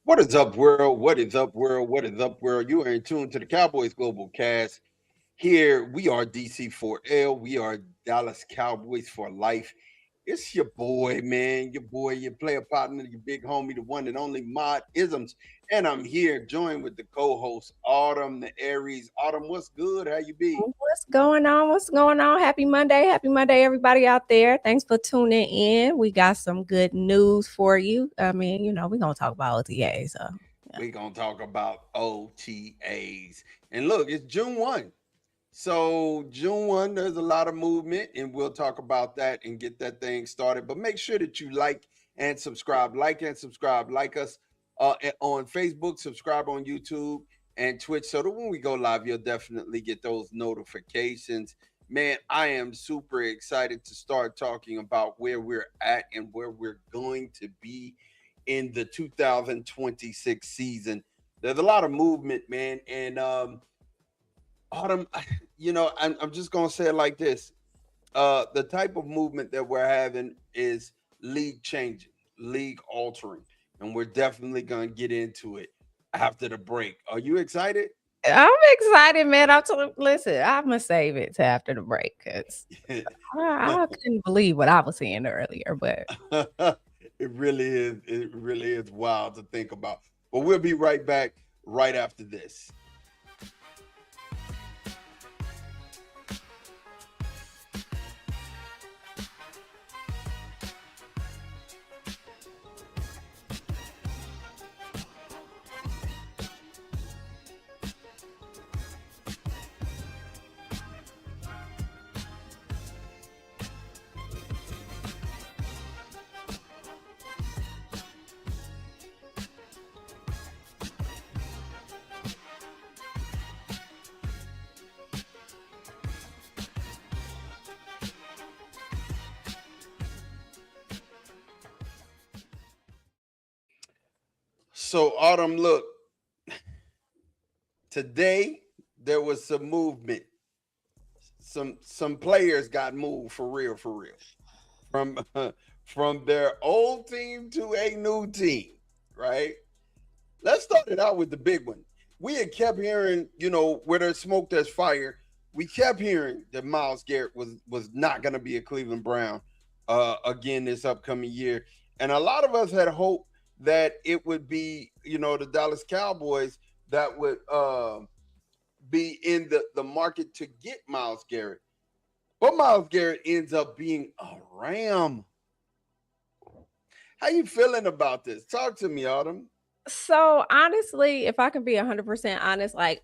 What is up, world? What is up, world? What is up, world? You are in tune to the Cowboys Global Cast. Here we are DC4L. We are Dallas Cowboys for life. It's your boy, man. Your boy, your player partner, your big homie, the one and only Mod Isms. And I'm here joined with the co-host Autumn, the Aries. Autumn, what's good? How you be? What's going on? What's going on? Happy Monday. Happy Monday, everybody out there. Thanks for tuning in. We got some good news for you. We're going to talk about OTA. So, yeah. We're gonna talk about OTAs. And look, it's June 1. So June 1, there's a lot of movement, and we'll talk about that and get that thing started. But make sure that you like and subscribe. Like and subscribe. Like us on Facebook, subscribe on YouTube and Twitch. So that when we go live, you'll definitely get those notifications. Man, I am super excited to start talking about where we're at and where we're going to be in the 2026 season. There's a lot of movement, man. And Autumn, I'm just gonna say it like this: the type of movement that we're having is league changing, league altering, and we're definitely gonna get into it after the break. Are you excited? I'm excited, man. Listen, I'm going to save it to after the break because I couldn't believe what I was seeing earlier. But It really is. It really is wild to think about. But we'll be right back right after this. So, Autumn, look, today there was some movement. Some players got moved for real, from from their old team to a new team, right? Let's start it out with the big one. We had kept hearing, where there's smoke, there's fire. We kept hearing that Miles Garrett was not going to be a Cleveland Brown again this upcoming year, and a lot of us had hoped that it would be, the Dallas Cowboys that would be in the market to get Miles Garrett. But Miles Garrett ends up being a Ram. How you feeling about this? Talk to me, Autumn. so honestly, if I can be 100% honest, I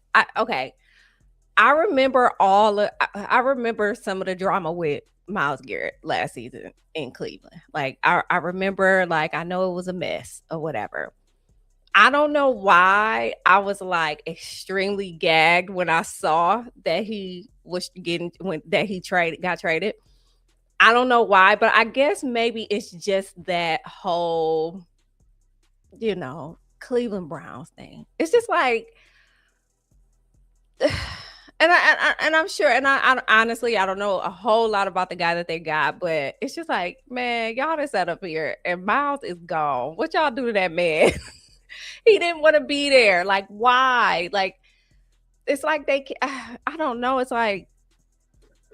remember I remember some of the drama with Miles Garrett last season in Cleveland. I remember, I know it was a mess or whatever. I don't know why I was extremely gagged when I saw that he was getting when that he got traded. I don't know why, but I guess maybe it's just that whole, Cleveland Browns thing. It's just I'm sure, I honestly I don't know a whole lot about the guy that they got, but it's just man, y'all just set up here and Miles is gone. What y'all do to that man? He didn't want to be there. Why? It's I don't know. I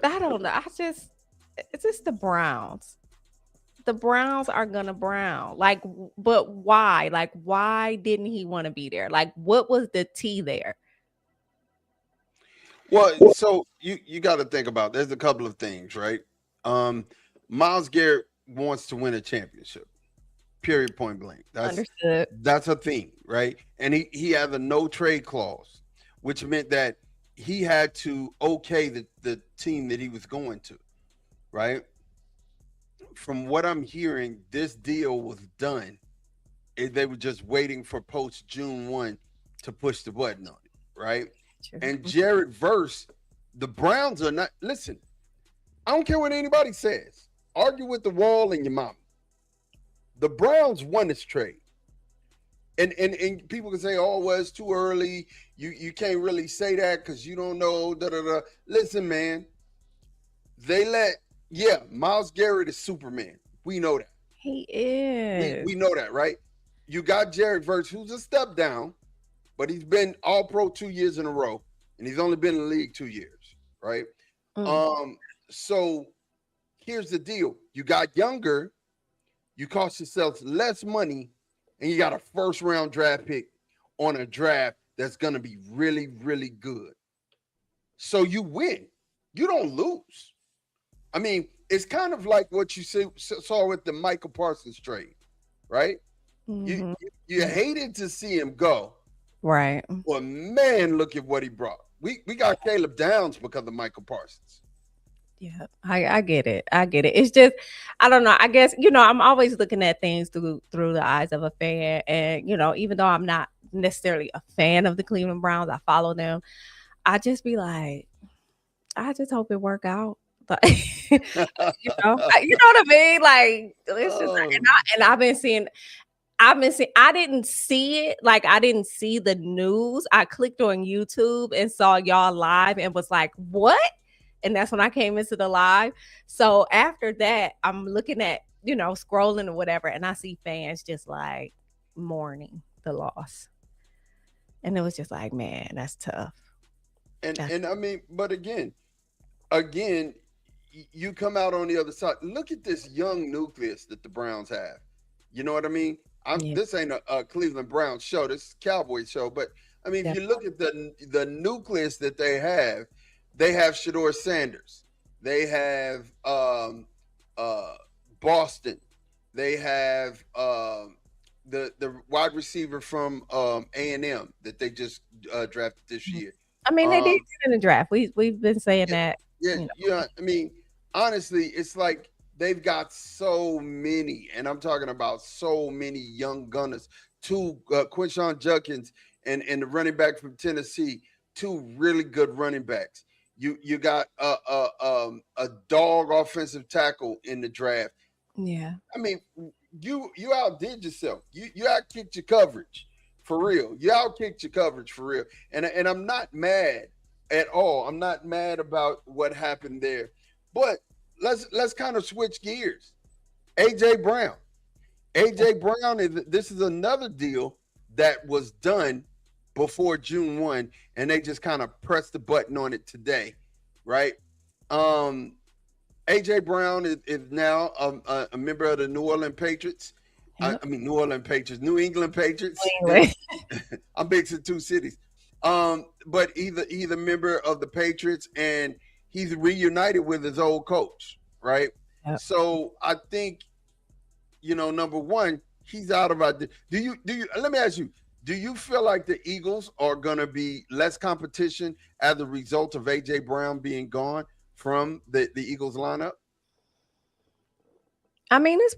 don't know. It's just the Browns. The Browns are gonna Brown. But why? Why didn't he want to be there? What was the T there? Well, so you got to think about. There's a couple of things, right? Um, Miles Garrett wants to win a championship. Period. Point blank. Understood. That's a thing, right? And he has a no trade clause, which meant that he had to okay the team that he was going to, right? From what I'm hearing, this deal was done. They were just waiting for post June 1 to push the button on it, right? True. And Jared Verse, the Browns are not. Listen, I don't care what anybody says. Argue with the wall and your mama. The Browns won this trade. And people can say, oh, well, it's too early. You can't really say that because you don't know. Da, da, da. Listen, man. Miles Garrett is Superman. We know that. He is. We know that, right? you got Jared Verse, who's a step down, but he's been all pro 2 years in a row, and he's only been in the league 2 years, right? Mm. Um, so here's the deal: you got younger, you cost yourself less money, and you got a first round draft pick on a draft that's gonna be really, really good. So you win. You don't lose. I mean, it's kind of like what you saw with the Michael Parsons trade, right? You Mhm. you hated to see him go, Right. but man, look at what he brought. We got Caleb Downs because of Michael Parsons. Yeah, I get it. I get it. It's just I don't know. I guess I'm always looking at things through the eyes of a fan, and even though I'm not necessarily a fan of the Cleveland Browns, I follow them. I just be like, I just hope it work out. But you know what I mean? Like it's just, Oh, and I've been seeing. I didn't see it. Like I didn't see the news. I clicked on YouTube and saw y'all live and was like, "What?" And that's when I came into the live. So after that, I'm looking at scrolling or whatever, and I see fans just like mourning the loss, and it was just like, man, that's tough. That's and I mean, but again, you come out on the other side. Look at this young nucleus that the Browns have. You know what I mean? yeah, This ain't a Cleveland Browns show. This is a Cowboys show. But I mean, if that, you look at the nucleus that they have Shador Sanders, they have uh, Boston, they have the wide receiver from A&M that they just drafted this mhm. year. I mean, they did Um, good in the draft. We've been saying yeah, that, yeah, you know. yeah. I mean, honestly, it's like they've got so many, and I'm talking about so many young gunners. Two, Quinshawn Judkins and the running back from Tennessee, two really good running backs. You got a dog offensive tackle in the draft. Yeah, I mean, you outdid yourself. You outkicked your coverage for real. You outkicked your coverage for real. And I'm not mad at all. I'm not mad about what happened there. But let's kind of switch gears. AJ Brown. AJ Brown is this is another deal that was done before June 1, and they just kind of pressed the button on it today, right? Um, AJ Brown is now a member of the New Orleans Patriots. yep. I mean, New Orleans Patriots, New England Patriots. Anyway. I'm mixing two cities. But he's a member of the Patriots, and he's reunited with his old coach, right? Yep. So I think number one, he's out of our. Do you? Let me ask you. Do you feel like the Eagles are going to be less competition as a result of AJ Brown being gone from the Eagles lineup? I mean, it's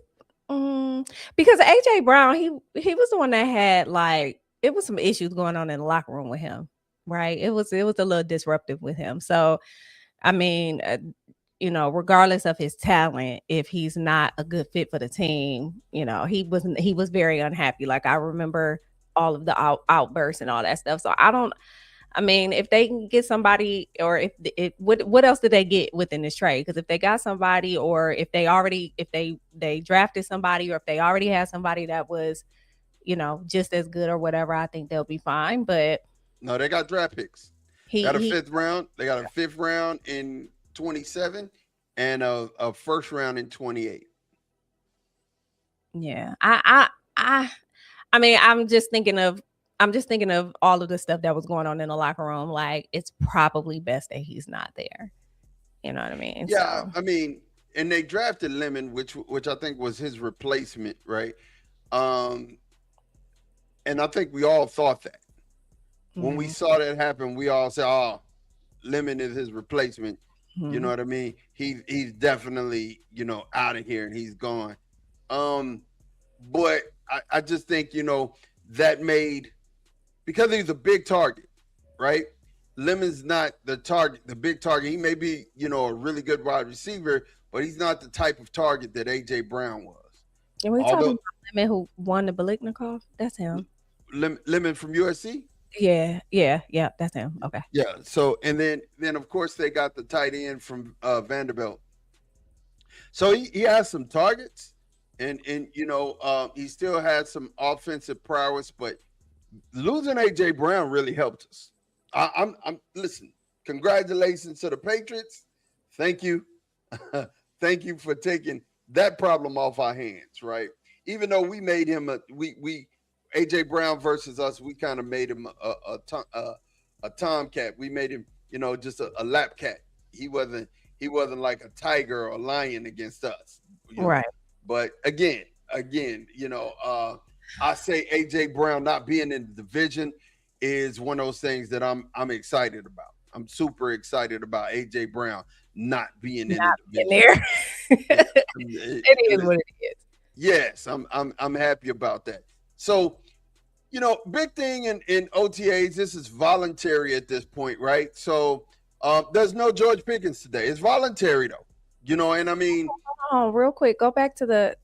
because AJ Brown, he was the one that had like it was some issues going on in the locker room with him, right? It was a little disruptive with him. So I mean, regardless of his talent, if he's not a good fit for the team, he was very unhappy. Like I remember all of the outbursts and all that stuff. So I don't. I mean, if they can get somebody, or if what else did they get within this trade? Because if they got somebody, or if they drafted somebody, or if they already had somebody that was just as good or whatever, I think they'll be fine. But No, they got draft picks. Got a he fifth round. They got a fifth round in 27 and a first round in 28. yeah, I mean, I'm just thinking of all of the stuff that was going on in the locker room. Like it's probably best that he's not there. You know what I mean? Yeah, So I mean, and they drafted Lemon, which I think was his replacement, right? Um, and I think we all thought that when we mhm, saw that happen, we all said, "Oh, Lemon is his replacement." You know mhm. what I mean? He's definitely out of here and he's gone. Um, but I just think that made because he's a big target, right? Lemon's not the target, the big target. He may be a really good wide receiver, but he's not the type of target that AJ Brown was. And we talking Although about Lemon who won the Biliknikov? That's him. Lemon from USC. Yeah, yeah, yeah. That's him. Okay. Yeah. So and then of course they got the tight end from Vanderbilt. So he has some targets, and he still has some offensive prowess, but losing AJ Brown really helped us. I'm listen. Congratulations to the Patriots. Thank you, thank you for taking that problem off our hands. Right, even though we made him we AJ Brown versus us, we kind of made him a tomcat. We made him just a lap cat. He wasn't he wasn't like a tiger or a lion against us. You know, Right. but again, I say AJ Brown not being in the division is one of those things that I'm excited about. I'm super excited about AJ Brown not being in the Not in division. there. Yeah, It is what it is. yes, I'm happy about that. So big thing in OTAs. This is voluntary at this point, right? So there's no George Pickens today. It's voluntary though, and I mean, Oh, real quick, go back to the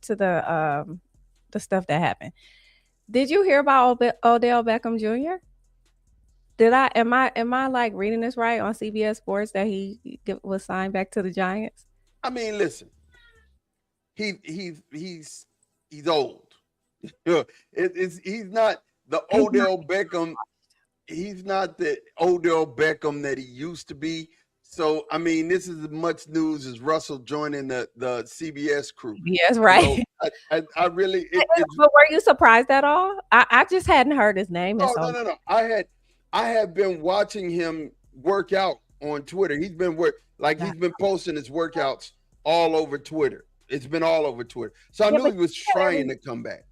stuff that happened. Did you hear about Odell Beckham Jr.? Did I am I like reading this right on CBS Sports that was signed back to the Giants? listen, he's old. He's not the He's not Odell Beckham. He's not the Odell Beckham that he used to be. So this is as much news as Russell joining the CBS crew. CBS, right? I really it's But were you surprised at all? I just hadn't heard his name in no, so no, long. no, no. I have been watching him work out on Twitter. He's been posting his workouts all over Twitter. It's been all over Twitter. So I Yeah, knew but he was trying to come back.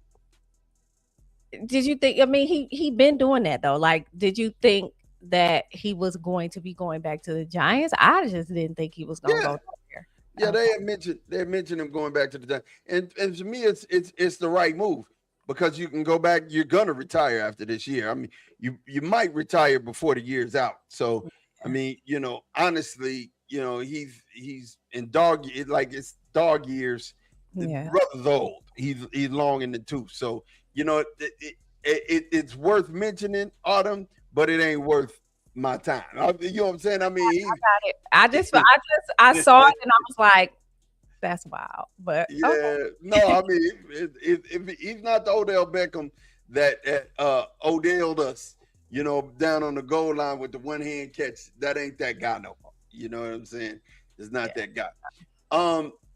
did you think? I mean, he been doing that though. Like, did you think that he was going to be going back to the Giants? I just didn't think he was gonna Yeah. go there. Yeah, Okay. they had mentioned him going back to the Giants. And to me it's the right move because you can go back, you're gonna retire after this year. You might retire before the year's out. So honestly, he's in like it's dog years. The Yeah. brother's old. He's long in the tooth. So it's worth mentioning Autumn, but it ain't worth my time. You know what I'm saying? Got it. I saw it and I was like, that's wild. But okay. Yeah, no, if he's not the Odell Beckham that Odell'd us, down on the goal line with the one hand catch, that ain't that guy no more. You know what I'm saying? It's not Yeah. that guy.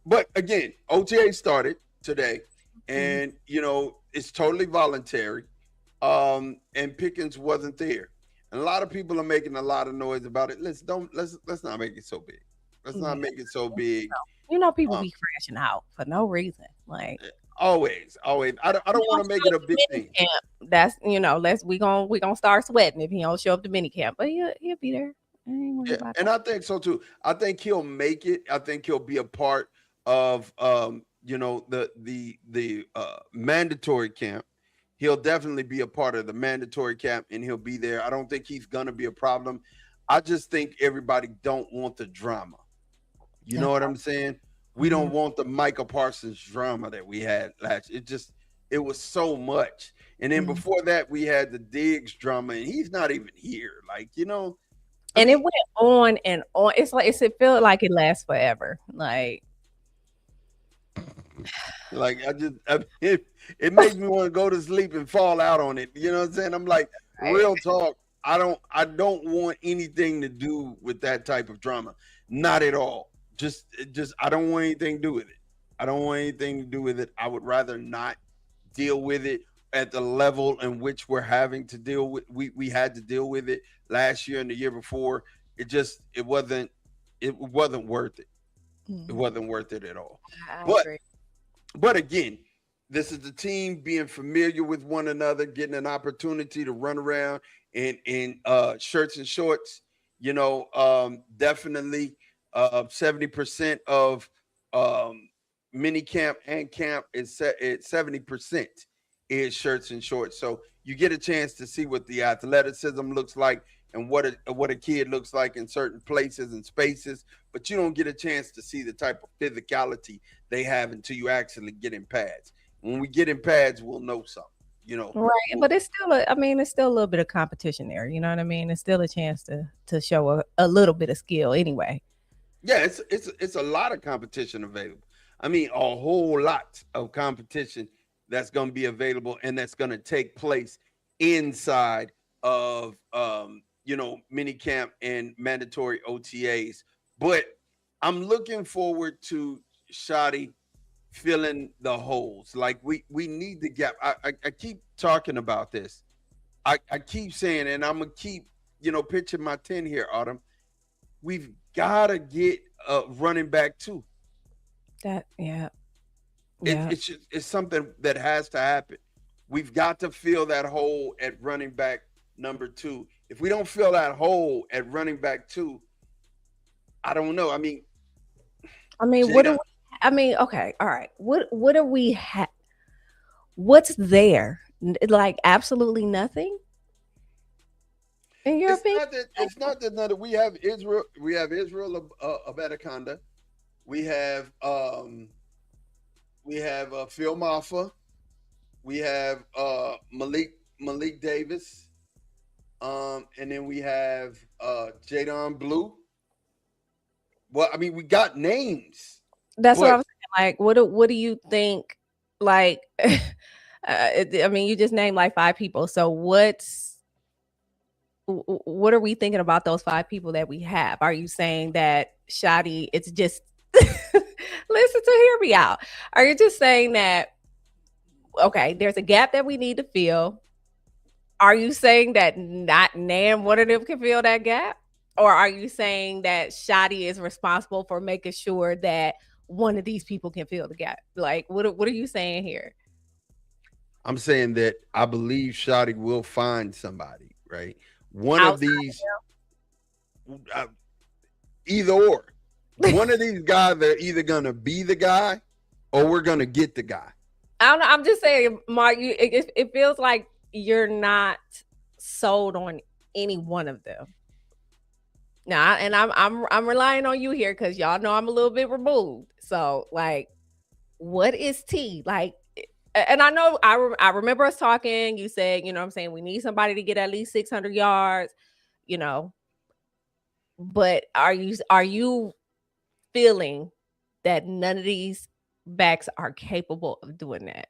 But again, OTA started today, Mhm. and it's totally voluntary. And Pickens wasn't there, and a lot of people are making a lot of noise about it. Let's not make it so big. Let's Yeah. not make it so big. People Um, be crashing out for no reason. Like always. I don't he want don't to make show it up a to big mini thing. camp. That's let's we gonna start sweating if he don't show up to mini camp. But he'll be there. I ain't worried Yeah, about and that. I think so too. I think he'll make it. I think he'll be a part of the mandatory camp. He'll definitely be a part of the mandatory camp, and he'll be there. I don't think he's gonna be a problem. I just think everybody don't want the drama. You Okay. know what I'm saying? We Mhm. don't want the Michael Parsons drama that we had last. It was so much. And then Mhm. before that, we had the Diggs drama, and he's not even here. I And it mean, went on and on. It felt like it lasts forever. Like it makes me want to go to sleep and fall out on it. You know what I'm saying? I'm like, right. real talk. I don't want anything to do with that type of drama. Not at all. Just I don't want anything to do with it. I don't want anything to do with it. I would rather not deal with it at the level in which we're having to deal with. We had to deal with it last year and the year before. It wasn't worth it. It Mhm. wasn't worth it at all. I But agree. but again, this is the team being familiar with one another, getting an opportunity to run around in shirts and shorts. Definitely 70% of um, mini camp and camp is set at 70% is shirts and shorts. So you get a chance to see what the athleticism looks like and what a kid looks like in certain places and spaces, but you don't get a chance to see the type of physicality they have until you actually get in pads. When we get in pads, we'll know something. You know, Right, we'll, but it's still a little bit of competition there, you know what I mean? It's still a chance to show a little bit of skill anyway. yeah, it's a lot of competition available. I mean, a whole lot of competition that's going to be available and that's going to take place inside of mini camp and mandatory OTAs. But I'm looking forward to Shotty filling the holes. Like we need the gap. I keep talking about this. I keep saying, and I'm gonna keep pitching my 10 here, Autumn. We've gotta get a running back too. That yeah. It, Yeah. it's just, it's something that has to happen. We've got to fill that hole at running back number two. If we don't fill that hole at running back two, I don't know. I mean, I mean, what do Jada, we I mean, okay, all right. What are we what's there? Like absolutely nothing in your it's opinion? not that it's not that none of, we have Israel. We have Israel of Anaconda. We have Phil Maffa. We have Malik Davis. And then we have Jadon Blue. Well, I mean, we got names, That's what I but was saying. Like, what do you think? Like, I mean, you just named like five people. So what are we thinking about those five people that we have? Are you saying that Shadi? It's just listen to hear me out. Are you just saying that okay? There's a gap that we need to fill. Are you saying that not name one of them can fill that gap? Or are you saying that Shadi is responsible for making sure that one of these people can fill the gap? Like, what are you saying here? I'm saying that I believe Shotty will find somebody, right? One of Outside these, uh, either or. One of these guys, they're either gonna be the guy, or we're gonna get the guy. I don't know. I'm just saying, Mark. It feels like you're not sold on any one of them. Now, and I'm relying on you here because y'all know I'm a little bit removed. So, like, what is T like? And I know I remember us talking. You said, you know, what I'm saying we need somebody to get at least 600 yards. You know, but are you feeling that none of these backs are capable of doing that?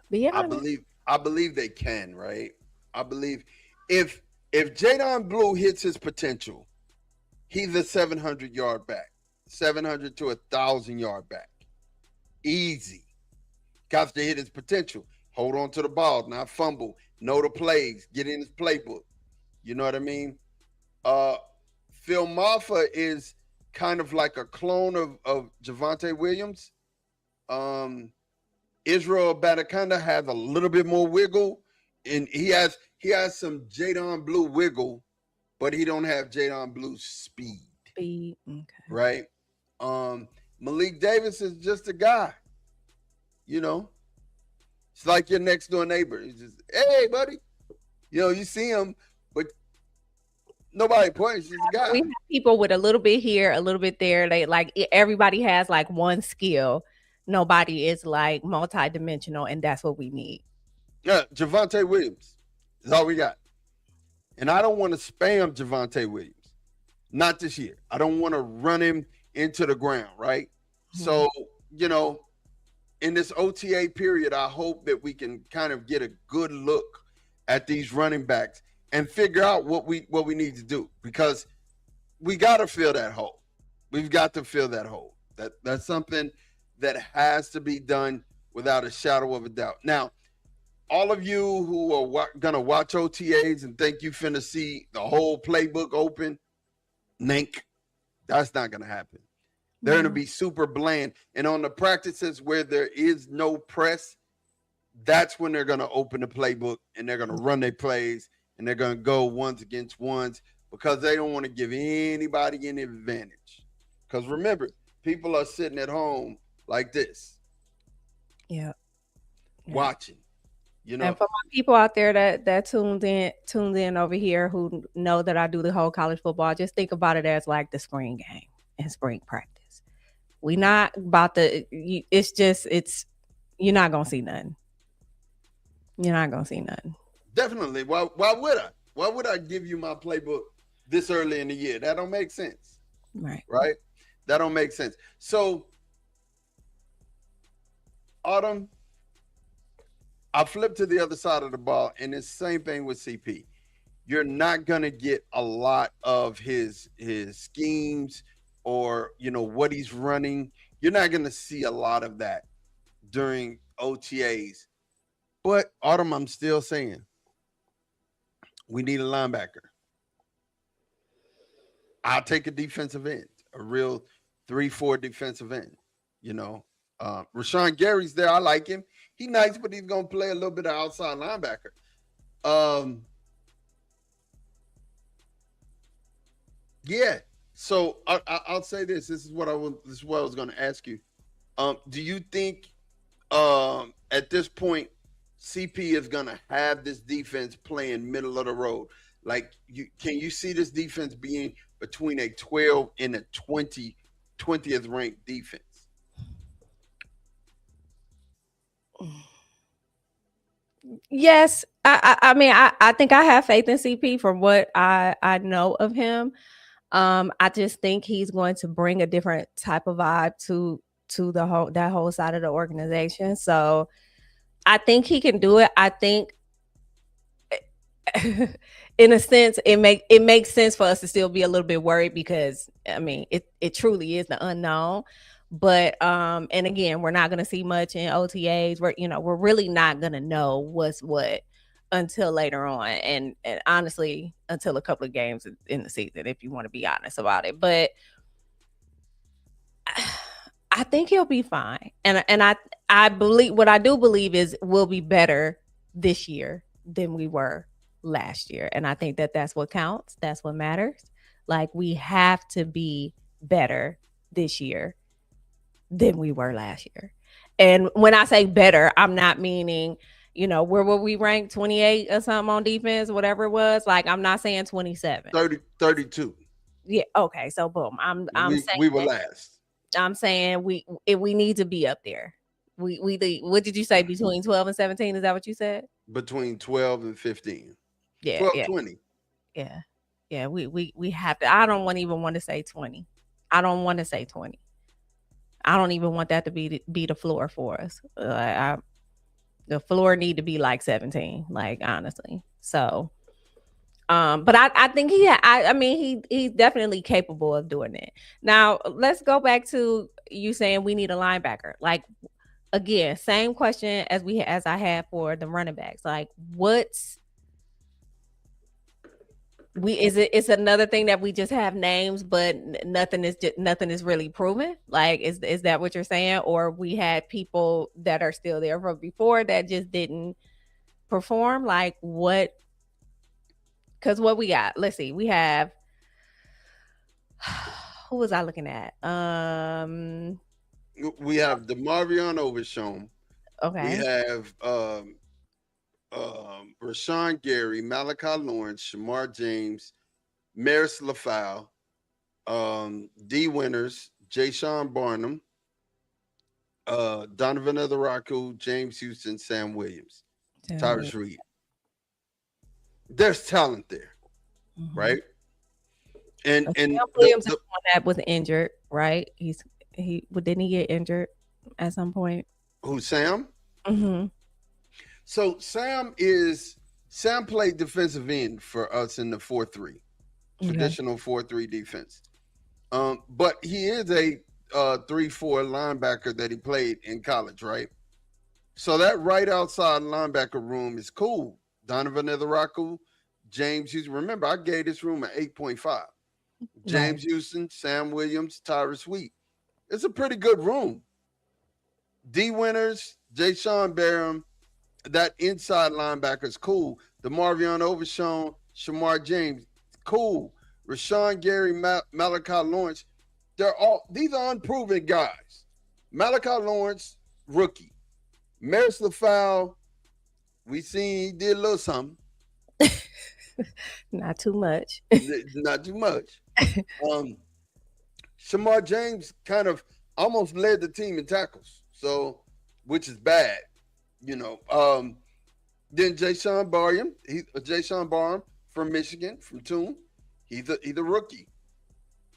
Be I honest. believe I believe they can, right? I believe if Jadon Blue hits his potential, he's a 700-yard back, 700 to 1,000-yard back, easy. Got to hit his potential. Hold on to the ball, not fumble. Know the plays. Get in his playbook. You know what I mean? Uh, Phil Maffa is kind of like a clone of Javante Williams. Um, Israel Bataconda has a little bit more wiggle, and he has some Jadon Blue wiggle, but he don't have Jadon Blue's speed, Be okay. right? Malik Davis is just a guy, you know. It's like your next door neighbor. He's just, hey, buddy. You see him, but nobody points. He's a We guy. have people with a little bit here, a little bit there. They like everybody has like one skill. Nobody is like multi-dimensional, and that's what we need. Yeah, Javante Williams is all we got. And I don't want to spam Javante Williams. Not this year. I don't want to run him into the ground, right? Mhm. So, you know, in this OTA period, I hope that we can kind of get a good look at these running backs and figure out what we need to do because we got to fill that hole. We've got to fill that hole. That's something that has to be done without a shadow of a doubt. Now, all of you who are gonna watch OTAs and think you finna see the whole playbook open, nink, that's not gonna happen. They're gonna No. be super bland. And on the practices where there is no press, that's when they're gonna open the playbook and they're gonna run their plays and they're gonna go ones against ones because they don't want to give anybody any advantage. Because remember, people are sitting at home like this, Yeah. Yeah. watching. You And know, for my people out there that tuned in over here who know that I do the whole college football, just think about it as like the spring game and spring practice. We not about the. It's just it's you're not gonna see nothing. You're not gonna see nothing. definitely. Why would I? Why would I give you my playbook this early in the year? That don't make sense. Right. right? That don't make sense. So, Autumn, I flip to the other side of the ball, and it's the same thing with CP. You're not gonna get a lot of his schemes or what he's running. You're not gonna see a lot of that during OTAs. But Autumn, I'm still saying we need a linebacker. I'll take a defensive end, a real 3-4 defensive end. You know, Rashawn Gary's there. I like him. He nice, but he's gonna play a little bit of outside linebacker. Um, yeah. So I'll say this. This is what I was. This is what I was going to ask you. Do you think at this point CP is going to have this defense playing middle of the road? Like, can you see this defense being between a 12 and a 20th ranked defense? Yes, I mean, I think I have faith in CP from what I know of him. I just think he's going to bring a different type of vibe to that whole side of the organization. So I think he can do it. I think in a sense it makes sense for us to still be a little bit worried because I mean it truly is the unknown. But and again, we're not gonna see much in OTAs. We're really not gonna know what's what until later on, and honestly until a couple of games in the season, if you want to be honest about it. But I think he'll be fine. And I believe what I do believe is we'll be better this year than we were last year. And I think that that's what counts. That's what matters. Like we have to be better this year than we were last year. And when I say better, I'm not meaning, where were we ranked 28 or something on defense, whatever it was. Like I'm not saying 27. 32. Yeah, okay. So boom. I'm We were saying last. we need to be up there. What did you say between 12 and 17? Is that what you said? Between 12 and 15. Yeah, 12, yeah, 20. yeah, yeah. We have to. I don't even want to say 20. I don't want to say 20. I don't even want that to be the floor for us. The floor need to be like 17. Like honestly. So, but I think I mean he's definitely capable of doing it. Now let's go back to you saying we need a linebacker. Like again, same question as I had for the running backs. Like what's it's another thing that we just have names, but nothing is really proven. Like is that what you're saying? Or we had people that are still there from before that just didn't perform? Like what? Because what we got? Let's see. We have who was I looking at? We have the Marvion Overshown. We Okay. have Rashawn Gary, Malachi Lawrence, Shamar James, Maris LaFau, D Winters, Jay Sean Barnum, Donovan Otheracco, James Houston, Sam Williams, Tyrus Reed. There's talent there, Mm-hmm. right? And Sam Williams is the one that was injured, right? Didn't he get injured at some point? who's Sam? Mm-hmm. So Sam played defensive end for us in the 4-3, Okay. traditional 4-3 defense. But he is a 3-4 linebacker that he played in college, right? So that right outside linebacker room is cool. Donovan Otheracco, James Houston. Remember, I gave this room an 8.5. Right. James Houston, Sam Williams, Tyrus Wheat. It's a pretty good room. D Winters, Jay Sean Barham, that inside linebacker is cool. The Marvion Overshown, Shamar James, cool. Rashawn Gary, Malachi Lawrence, these are unproven guys. Malachi Lawrence, rookie. Maris LaFau, we seen he did a little something. Not too much. Not too much. Um, Shamar James kind of almost led the team in tackles, so which is bad, you know. Then Jay Sean Barham from Michigan, from Tune. He's a rookie.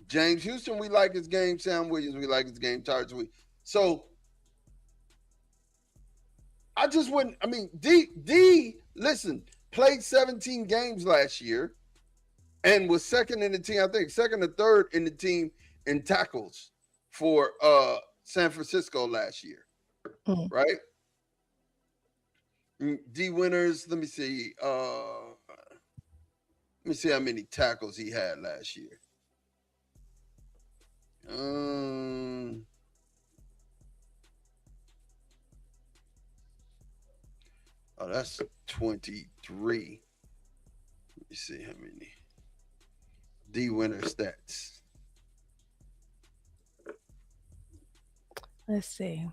James Houston, we like his game. Sam Williams, we like his game. Tyrus Williams. So I just wouldn't. I mean, listen, played 17 games last year and was second in the team. I think second or third in the team in tackles for San Francisco last year, Mm. right? D Winners. Let me see. Let me see how many tackles he had last year. Oh, that's 23. Let me see how many. D Winner stats. Let's see.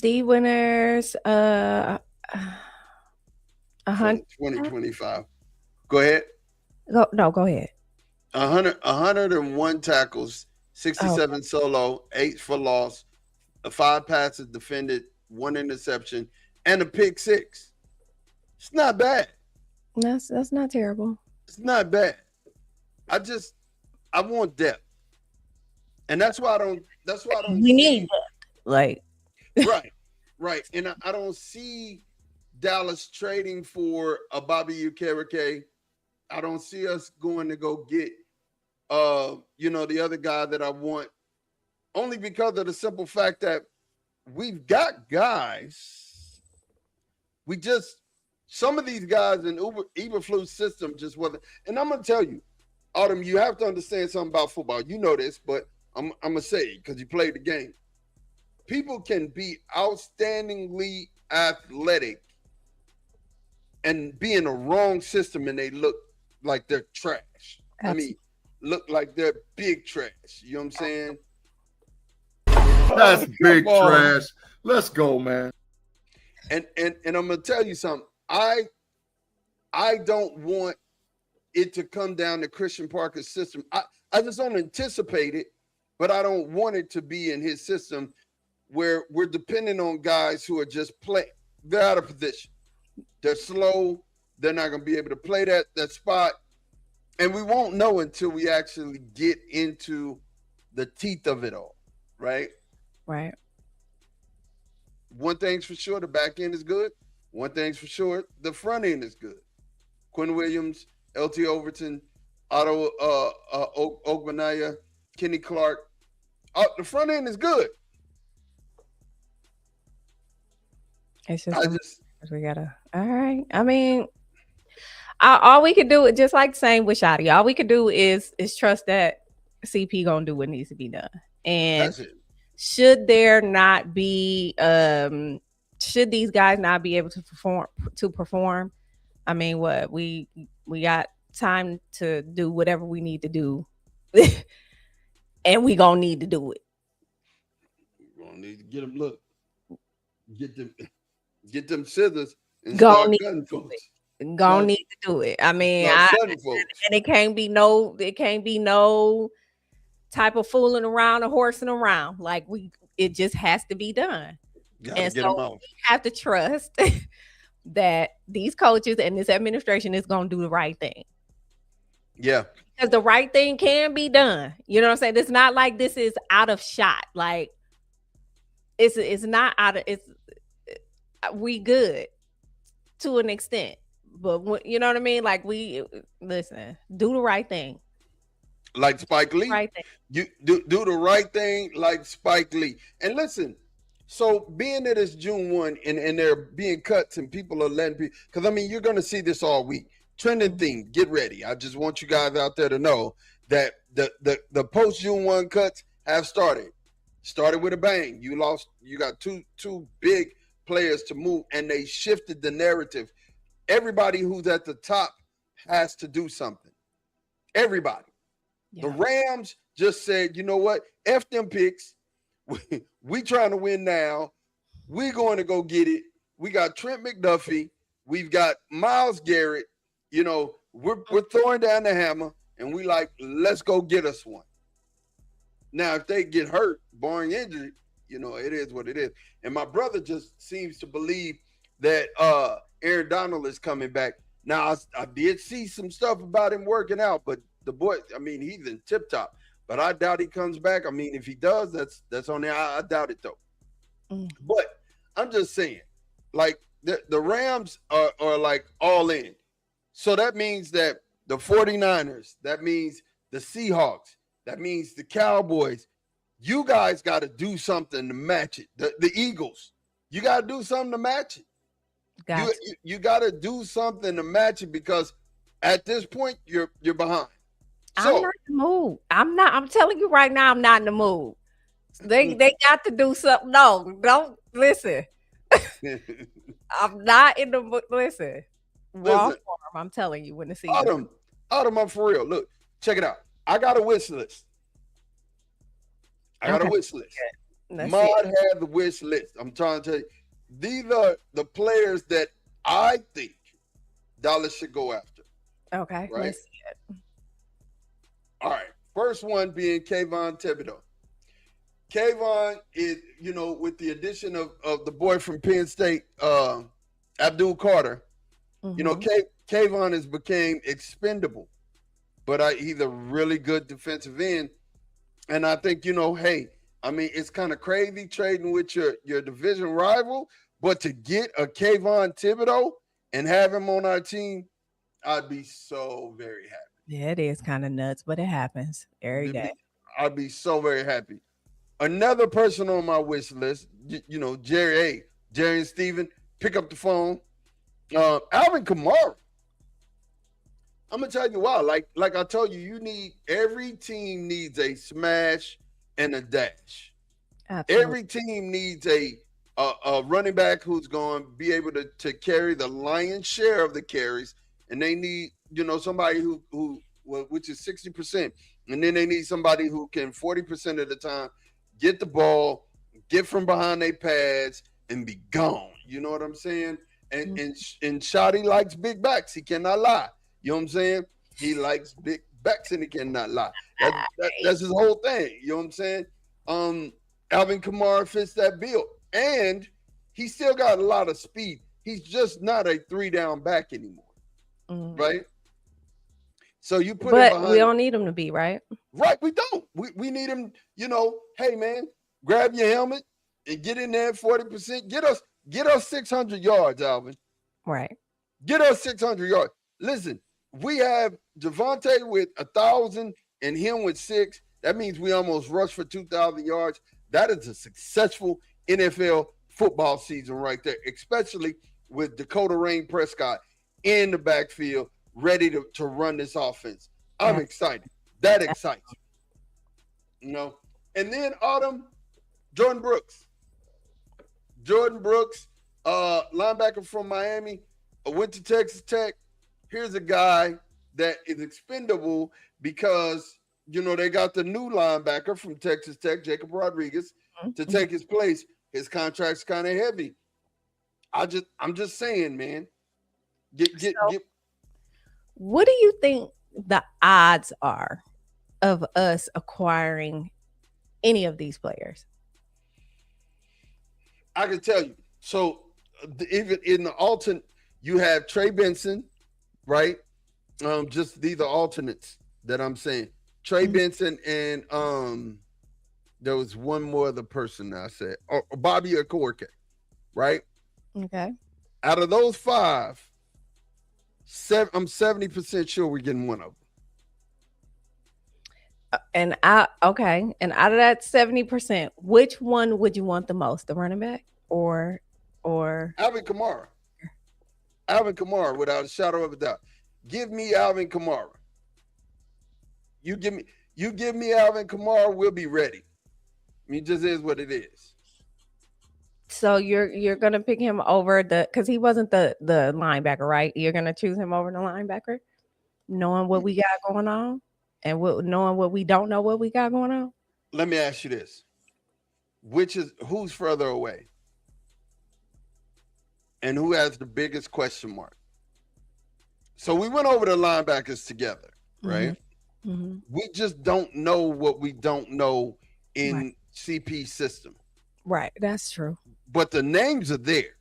D Winners, a For hundred. 2025. Go ahead. Go, no, go ahead. 101 tackles, Oh, 67 solo, 8 for loss, 5 passes defended, 1 interception, and a pick 6. It's not bad. that's not terrible. It's not bad. I want depth. And that's why I don't We need see that. Like, right. Right. And I don't see Dallas trading for a Bobby Ukereke. I don't see us going to go get the other guy that I want, only because of the simple fact that we've got guys. We just some of these guys in Eberflus system just wasn't. And I'm gonna tell you, Autumn, you have to understand something about football. You know this, but I'm gonna say it because you played the game. People can be outstandingly athletic and be in a wrong system and they look like they're trash. I mean, look like they're big trash. You know what I'm saying? That's big trash. Let's go, man. And I'm gonna tell you something. I don't want it to come down to Christian Parker's system. I just don't anticipate it, but I don't want it to be in his system where we're depending on guys who are just they're out of position. They're slow. They're not gonna be able to play that spot. And we won't know until we actually get into the teeth of it all, right? right. One thing's for sure, the back end is good. One thing's for sure, the front end is good. Quinn Williams, LT Overton, Otto Ogbanaya, Kenny Clark. The front end is good. It's just we gotta. All right. I mean, all we could do is just like same with Shotty. All we could do is trust that CP gonna do what needs to be done. And that's it. should there not be should these guys not be able to perform? I mean, what we got time to do whatever we need to do. And we gonna need to do it. We're gonna need to get them get them scissors and Gonna start need cutting to do folks. it. Gonna need to do it. I mean, and it can't be no type of fooling around or horsing around. Like it just has to be done. And so we have to trust that these coaches and this administration is going to do the right thing. Yeah. Because the right thing can be done. You know what I'm saying? It's not like this is out of shot. Like it's not out of we good to an extent. But you know what I mean? Like listen, do the right thing. Like Spike Lee. Right thing. You do the right thing like Spike Lee. And listen, so being that it's June 1 and there are being cuts and people are letting people, because I mean, you're going to see this all week. Trending thing, get ready. I just want you guys out there to know that the post June 1 cuts have started. Started with a bang. You got two big players to move, and they shifted the narrative. Everybody who's at the top has to do something. Everybody. Yeah. The Rams just said, you know what? F them picks. We trying to win now. We're going to go get it. We got Trent McDuffie. We've got Myles Garrett. You know, we're throwing down the hammer, and we like, let's go get us one. Now, if they get hurt, barring injury, you know, it is what it is. And my brother just seems to believe that Aaron Donald is coming back. Now, I did see some stuff about him working out, but the boy. I mean, he's in tip top, but I doubt he comes back. I mean, if he does, that's on there. I doubt it though. Mm. But I'm just saying, like the Rams are like all in. So that means that the 49ers, that means the Seahawks, that means the Cowboys, you guys got to do something to match it. The Eagles, you got to do something to match it. You got to do something to match it because at this point you're behind. So, I'm not in the mood. I'm telling you right now, I'm not in the mood. They got to do something. No, don't listen. I'm not in the mood. Listen. I'm telling you when the season. Autumn, I'm for real. Look, check it out. I got a wish list. Maud had the wish list. I'm trying to tell you, these are the players that I think Dallas should go after. Okay, right? Let's see it. All right. First one being Kayvon Thibodeau. Kayvon is, with the addition of the boy from Penn State, Abdul Carter, Kayvon has became expendable. But he's a really good defensive end. And I think, it's kind of crazy trading with your division rival, but to get a Kayvon Thibodeau and have him on our team, I'd be so very happy. Yeah, it is kind of nuts, but it happens every day. I'd be so very happy. Another person on my wish list, Jerry and Steven, pick up the phone. Alvin Kamara. I'm gonna tell you why. Like I told you, every team needs a smash and a dash. Absolutely. Every team needs a running back who's going to be able to carry the lion's share of the carries, and they need somebody who which is 60%, and then they need somebody who can 40% of the time get the ball, get from behind their pads, and be gone. You know what I'm saying? And Shotty likes big backs. He cannot lie. You know what I'm saying? He likes big backs and he cannot lie. That's his whole thing. You know what I'm saying? Alvin Kamara fits that bill. And he still got a lot of speed. He's just not a 3-down back anymore. Right? So you put him behind. We don't need him to be, right? Right, we don't. We need him, hey man, grab your helmet and get in there at 40%. Get us 600 yards, Alvin. Right. Get us 600 yards. Listen, we have Javonte with 1,000 and him with 6. That means we almost rushed for 2,000 yards. That is a successful NFL football season right there, especially with Dakota Rain Prescott in the backfield, ready to run this offense. I'm excited. That excites me. And then Autumn, Jordan Brooks, linebacker from Miami, went to Texas Tech. Here's a guy that is expendable because, they got the new linebacker from Texas Tech, Jacob Rodriguez, to take his place. His contract's kind of heavy. I'm just saying, man. What do you think the odds are of us acquiring any of these players? I can tell you. So even in the alternate, you have Trey Benson, right? Just these are alternates that I'm saying. Trey Benson and there was one more other person that I said, or Bobby Okorike, right? Okay. Out of those 5, I'm 70% sure we're getting one of them. And out of that 70%, which one would you want the most? The running back or Alvin Kamara? Alvin Kamara, without a shadow of a doubt. Give me Alvin Kamara. You give me Alvin Kamara, we'll be ready. It just is what it is. So you're gonna pick him over because he wasn't the linebacker, right? You're gonna choose him over the linebacker, knowing what we got going on, and knowing what we don't know what we got going on. Let me ask you this: who's further away, and who has the biggest question mark? So we went over the linebackers together, right? Mm-hmm. We just don't know what we don't know in CP's system. Right, that's true. But the names are there.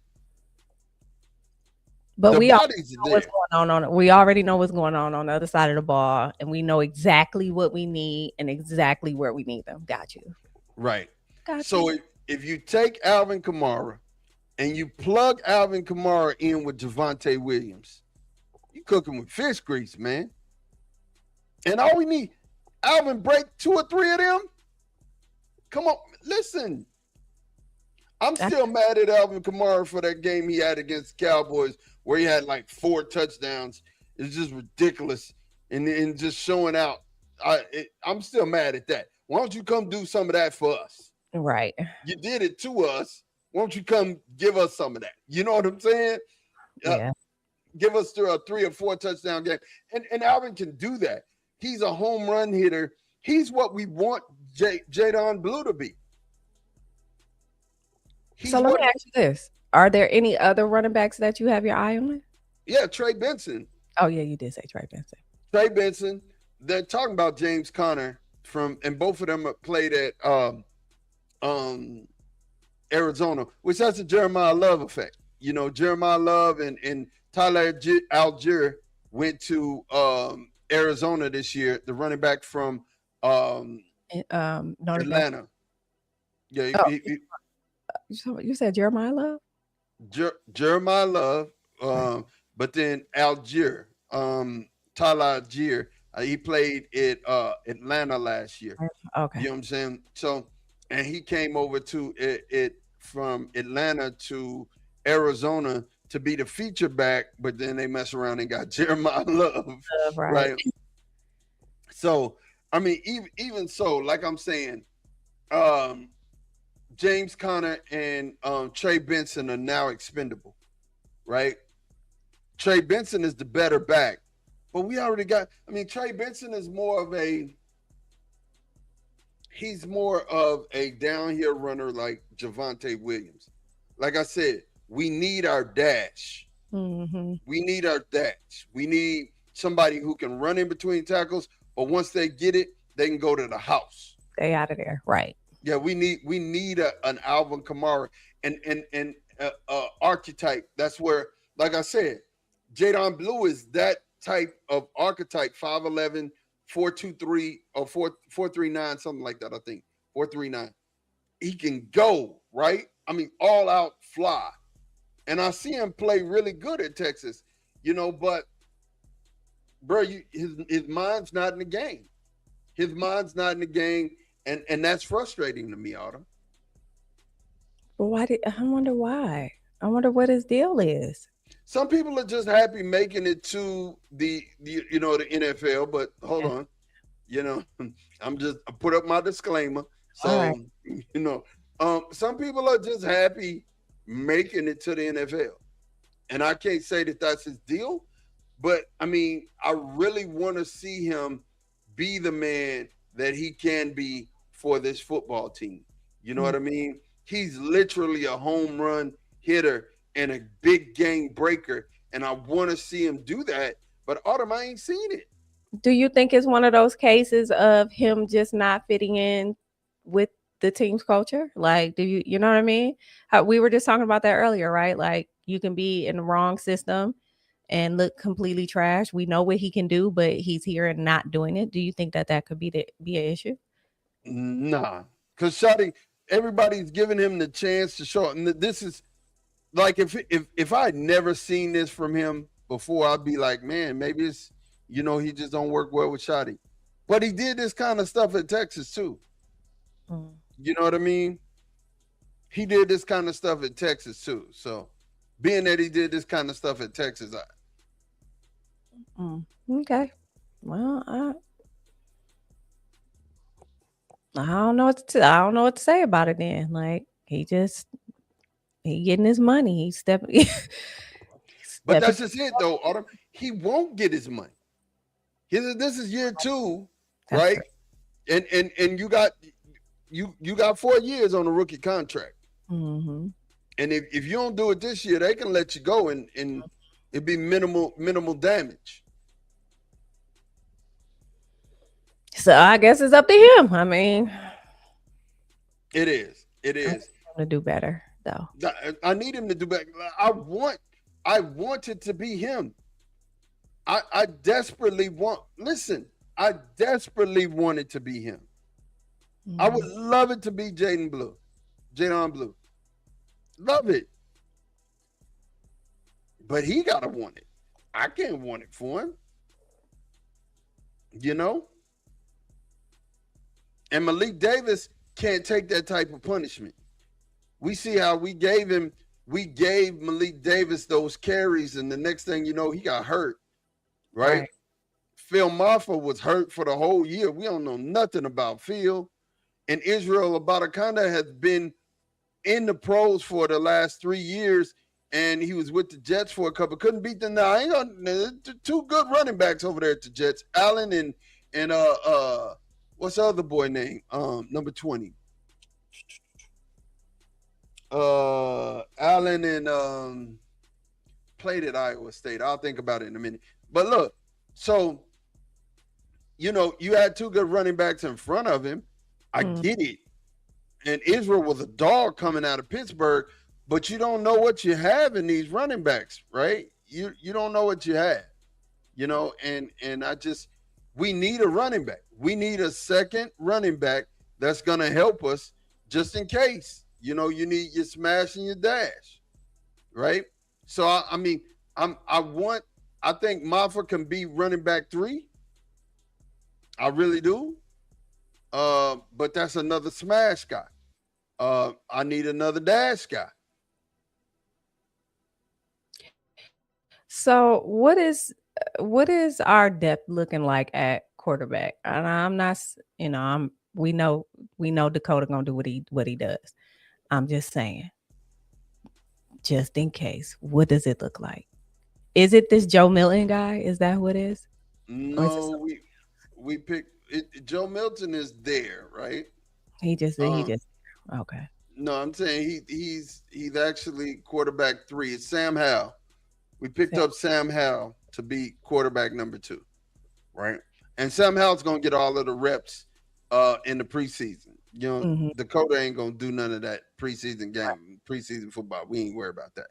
But The we already bodies are know what's there. going on it. We already know what's going on the other side of the ball, and we know exactly what we need and exactly where we need them. Got you. Right. Got So you. if you take Alvin Kamara and you plug Alvin Kamara in with Javante Williams, you cooking with fish grease, man. And all we need, Alvin break 2 or 3 of them. Come on, listen. I'm still mad at Alvin Kamara for that game he had against the Cowboys where he had like 4 touchdowns. It's just ridiculous and just showing out. I'm still mad at that. Why don't you come do some of that for us? Right. You did it to us. Why don't you come give us some of that? You know what I'm saying? Yeah. Give us a 3 or 4 touchdown game. And Alvin can do that. He's a home run hitter. He's what we want Jadon Blue to be. So let me ask you this. Are there any other running backs that you have your eye on? Yeah, Trey Benson. Oh, yeah, you did say Trey Benson. Trey Benson. They're talking about James Conner and both of them played at Arizona, which has a Jeremiah Love effect. You know, Jeremiah Love and Tyler Algier went to Arizona this year, the running back from Atlanta. Yeah, you said Jeremiah Love? Jeremiah Love, but then Algier, Tyler Algier, he played at Atlanta last year. Okay. You know what I'm saying? So, and he came over to it from Atlanta to Arizona to be the feature back, but then they mess around and got Jeremiah Love, right? So, I mean, even so, like I'm saying, James Conner and Trey Benson are now expendable, right? Trey Benson is the better back, but we already got. I mean, Trey Benson is more of a downhill runner like Javante Williams. Like I said, we need our dash. Mm-hmm. We need our dash. We need somebody who can run in between tackles, but once they get it, they can go to the house. They out of there, right? Yeah, we need an Alvin Kamara and archetype. That's where, like I said, Jadon Blue is that type of archetype. 5'11", 4'23", or 4'39", something like that. I think 4'39". He can go right. I mean, all out fly, and I see him play really good at Texas. You know, but bro, his mind's not in the game. His mind's not in the game. And that's frustrating to me, Autumn. Well, I wonder why? I wonder what his deal is. Some people are just happy making it to the NFL, but hold on. You know, I put up my disclaimer. So, some people are just happy making it to the NFL. And I can't say that that's his deal, but I mean, I really want to see him be the man that he can be for this football team. You know what I mean? He's literally a home run hitter and a big game breaker. And I want to see him do that. But Autumn, I ain't seen it. Do you think it's one of those cases of him just not fitting in with the team's culture? Like, you know what I mean? We were just talking about that earlier, right? Like, you can be in the wrong system and look completely trash. We know what he can do, but he's here and not doing it. Do you think that could be an issue? Nah, because Shotty, everybody's giving him the chance to show. And this is like if I had never seen this from him before, I'd be like, man, maybe it's he just don't work well with Shotty. But he did this kind of stuff at Texas too. You know what I mean? He did this kind of stuff at Texas too. So being that he did this kind of stuff at Texas, okay. Well, I don't know what to say about it then. Like he getting his money. He's stepping. But that's just it though, Autumn. He won't get his money. This is year 2, right? And you got 4 years on a rookie contract. Mm-hmm. And if you don't do it this year, they can let you go and it'd be minimal damage. So I guess it's up to him. I mean, it is. I need him to do better, though. I need him to do better. I want I wanted to be him. I desperately I desperately wanted to be him. I would love it to be Jadon Blue. Love it. But he gotta want it. I can't want it for him. You know? And Malik Davis can't take that type of punishment. We see how we gave Malik Davis those carries, and the next thing you know, he got hurt. Right? Phil Maffa was hurt for the whole year. We don't know nothing about Phil. And Israel Abanikanda has been in the pros for the last 3 years, and he was with the Jets for a couple. Couldn't beat them. Now, two good running backs over there at the Jets, Allen and what's the other boy name? Number 20. Allen and played at Iowa State. I'll think about it in a minute. But look, so you had two good running backs in front of him. I get it. And Israel was a dog coming out of Pittsburgh, but you don't know what you have in these running backs, right? You don't know what you have, and we need a running back. We need a second running back that's going to help us just in case. You need your smash and your dash, right? So, I think Maffa can be running back 3. I really do. But that's another smash guy. I need another dash guy. So what is our depth looking like at quarterback? And I'm not, we know Dakota gonna do what he does. I'm just saying, just in case, what does it look like? Is it this Joe Milton guy? Is that who it is? No, we picked it. Joe Milton is there, right? He just okay. No, I'm saying he's actually quarterback 3. It's Sam Howell. We picked up Sam Howell to be quarterback number 2, right? And Sam Howell's gonna get all of the reps in the preseason. Dakota ain't gonna do none of that preseason game, preseason football. We ain't worried about that.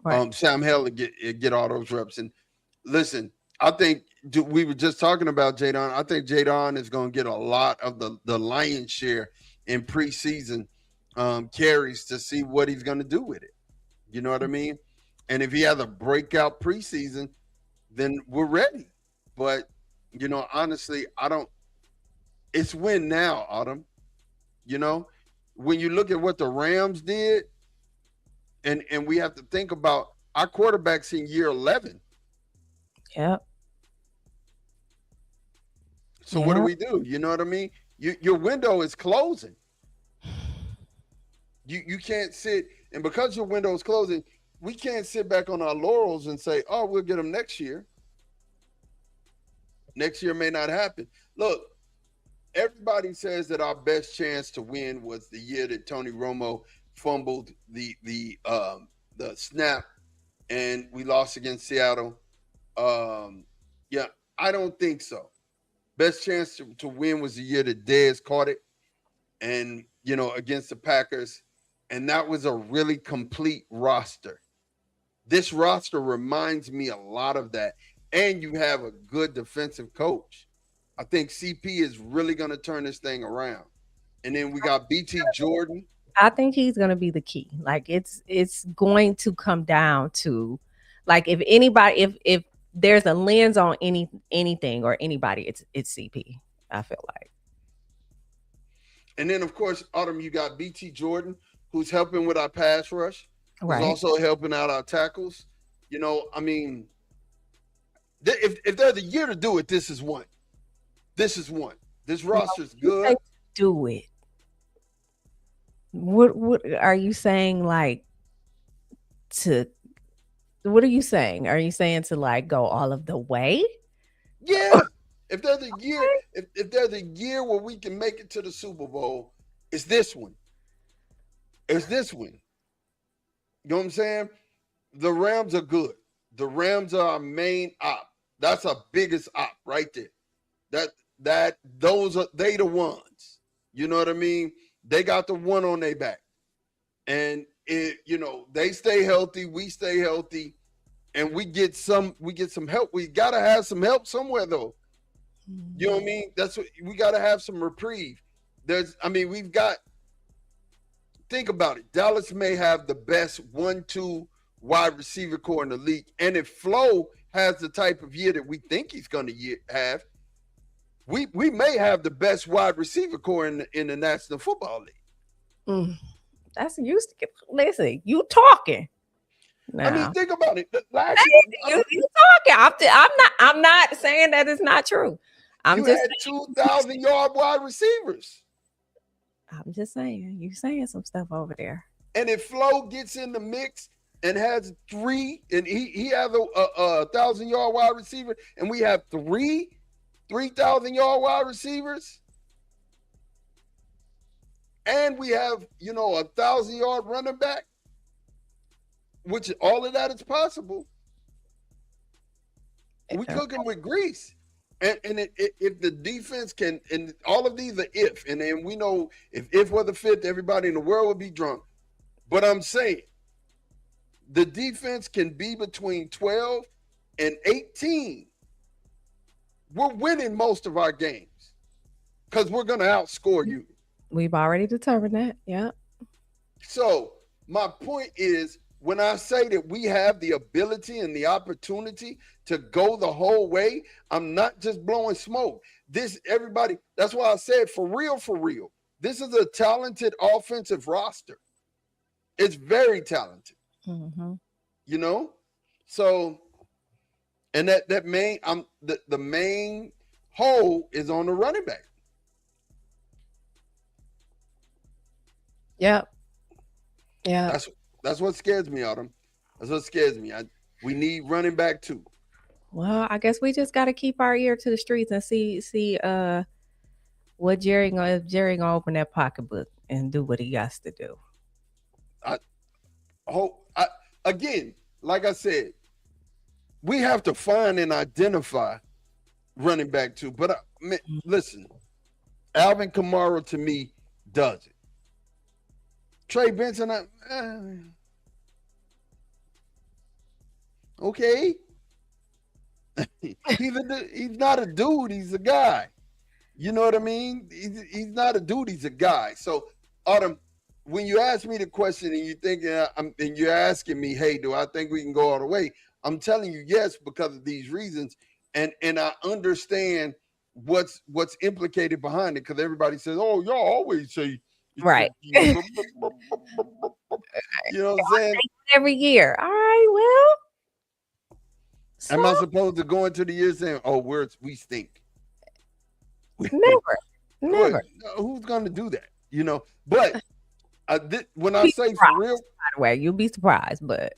Right. Sam Howell will get all those reps. And listen, I think we were just talking about Jadon. I think Jadon is going to get a lot of the lion's share in preseason carries to see what he's going to do with it. You know what I mean? And if he has a breakout preseason, then we're ready. But, honestly, it's win now, Autumn. When you look at what the Rams did, and we have to think about our quarterbacks in year 11. Yep. So what do we do? You know what I mean? Your window is closing. You can't sit, and because your window is closing, we can't sit back on our laurels and say, "Oh, we'll get them next year." Next year may not happen. Look, everybody says that our best chance to win was the year that Tony Romo fumbled the snap, and we lost against Seattle. Yeah, I don't think so. Best chance to win was the year that Dez caught it, and against the Packers, and that was a really complete roster. This roster reminds me a lot of that, and you have a good defensive coach. I think CP is really going to turn this thing around, and then we got BT Jordan. I think he's going to be the key. Like it's going to come down to, like, if anybody, if there's a lens on anything or anybody, it's CP. I feel like. And then of course, Autumn, you got BT Jordan, who's helping with our pass rush, who's also helping out our tackles. If they're the year to do it, this is one. This roster's good. Do it. What are you saying? Like to? What are you saying? Are you saying to like go all of the way? Yeah. If they're the year, if they're the year where we can make it to the Super Bowl, it's this one. It's this one. You know what I'm saying? The Rams are good. The Rams are our main op. That's our biggest op right there. Those are they the ones. You know what I mean? They got the one on their back. And they stay healthy, we stay healthy. and we get some help. We gotta have some help somewhere though. You know what I mean? That's what we gotta have, some reprieve. We've got, think about it. Dallas may have the best 1-2 wide receiver core in the league. And if Flo has the type of year that we think he's gonna have, we may have the best wide receiver core in the National Football League. That's used to listen, you talking. Now. I mean, think about it. Last year, you talking. I'm not saying that it's not true. You had 2,000-yard wide receivers. I'm just saying, you saying some stuff over there. And if Flo gets in the mix and has 3, and he has a 1,000-yard wide receiver, and we have 3,000-yard wide receivers, and we have, a 1,000-yard running back, which all of that is possible. We cooking with grease. And if the defense can, and all of these are if, and then we know if were the fifth, everybody in the world would be drunk. But I'm saying the defense can be between 12 and 18. We're winning most of our games because we're going to outscore you. We've already determined that. Yeah. So my point is, when I say that we have the ability and the opportunity to go the whole way, I'm not just blowing smoke. Everybody, that's why I said for real, this is a talented offensive roster. It's very talented. So, and the main hole is on the running back. Yep. Yeah. That's what scares me, Autumn. That's what scares me. We need running back too. Well, I guess we just got to keep our ear to the streets and see what Jerry gonna open that pocketbook and do what he has to do. Again, like I said, we have to find and identify running back too. But listen, Alvin Kamara to me does it. Trey Benson, okay. He's not a dude. He's a guy. You know what I mean? He's not a dude. He's a guy. So, Autumn, when you ask me the question and you're thinking, and you're asking me, hey, do I think we can go all the way? I'm telling you yes because of these reasons, and I understand what's implicated behind it because everybody says, oh, y'all always say. Right. You know what I'm saying? Every year. All right, well. Am I supposed to go into the year saying, oh, we stink? Never. Who's going to do that? But when I say for real. By the way, you'll be surprised, but,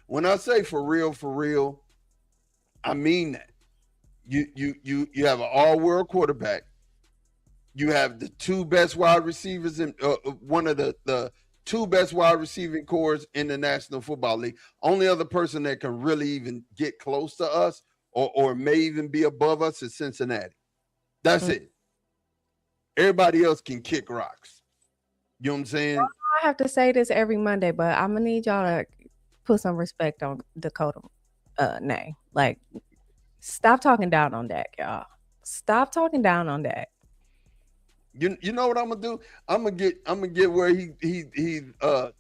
When I say for real, I mean that. You have an all-world quarterback. You have the 2 best wide receivers in one of the 2 best wide receiving cores in the National Football League. Only other person that can really even get close to us or may even be above us is Cincinnati. That's it. Everybody else can kick rocks. You know what I'm saying? Well, I have to say this every Monday, but I'm going to need y'all to put some respect on Dakota name. Like, stop talking down on Dak, y'all. Stop talking down on Dak. You know what I'm gonna do? I'm gonna get where he